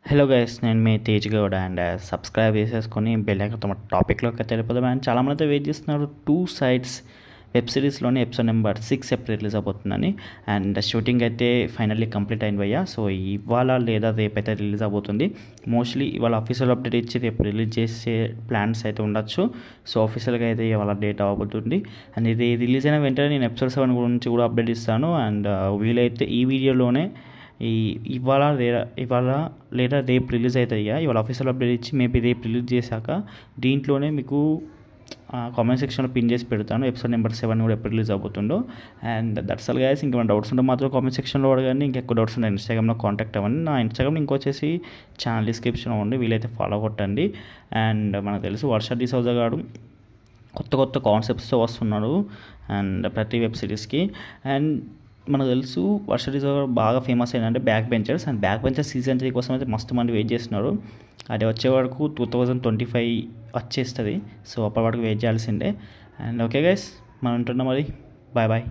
Hello guys, నేను మీ Tej Goud and subscribe చేసేసుకొని bell icon టాపిక్లోకి అయితే వెళ్ళిపోదాం. అండ్ చాలామంది అయితే వెయిట్ చేస్తున్నారు. 2 సైడ్స్ వెబ్ సిరీస్లోని ఎపిసోడ్ నెంబర్ 6 ఎప్పుడు రిలీజ్ అవబోతుందని. అండ్ షూటింగ్ అయితే ఫైనల్లీ కంప్లీట్ అయింది భయ్యా. సో ఇవాళ లేదా రేపు అయితే రిలీజ్ అవబోతుంది. మోస్ట్లీ ఇవాళ ఆఫీషియల్ అప్డేట్ ఇచ్చి రేపు రిలీజ్ చేసే ప్లాన్స్ అయితే ఉండొచ్చు. సో ఆఫీషియల్గా అయితే ఇవాళ డేట్ అవ్వబోతుంది. అండ్ ఇది రిలీజ్ అయిన వెంటనే నేను ఎపిసోడ్ 7 గురించి కూడా అప్డేట్ ఇస్తాను. అండ్ వీలైతే ఈ వీడియోలోనే ఇవాళ లేదా రేపు రిలీజ్ అవుతాయి. ఇవాళ ఆఫీషియల్ అప్డేట్ ఇచ్చి మేబీ రేపు రిలీజ్ చేశాక దీంట్లోనే మీకు కామెంట్ సెక్షన్లో పిన్ చేసి పెడతాను ఎపిసోడ్ నెంబర్ 7 కూడా ఎప్పుడు రిలీజ్ అవుతుందో. And that's all guys. ఇంకేమైనా డౌట్స్ ఉంటే మాత్రం కామెంట్ సెక్షన్లో అడగండి. ఇంకెక్కువ డౌట్స్ ఉంటే ఇన్స్టాగ్రామ్లో కాంటాక్ట్ అవ్వండి. నా ఇన్స్టాగ్రామ్ ఇంకొచ్చేసి ఛానల్ డిస్క్రిప్షన్ అవ్వండి, వీలైతే ఫాలో కొట్టండి. అండ్ మనకు తెలుసు వర్ష డిసౌజా గారు కొత్త కాన్సెప్ట్స్తో వస్తున్నాడు అండ్ ప్రతి వెబ్ సిరీస్కి. అండ్ మనకు తెలుసు వర్ష డిసౌజా బాగా ఫేమస్ ఏంటంటే back benchers. And back benchers season 3 కోసం అయితే మస్తు మంది వెయిట్ చేస్తున్నారు. అది వచ్చే వరకు 2025 వచ్చేస్తుంది. సో అప్పటి వరకు వెయిట్ చేయాల్సిందే. అండ్ ఓకే గైస్, మనం ఉంటున్నాం. మరి బాయ్ బాయ్.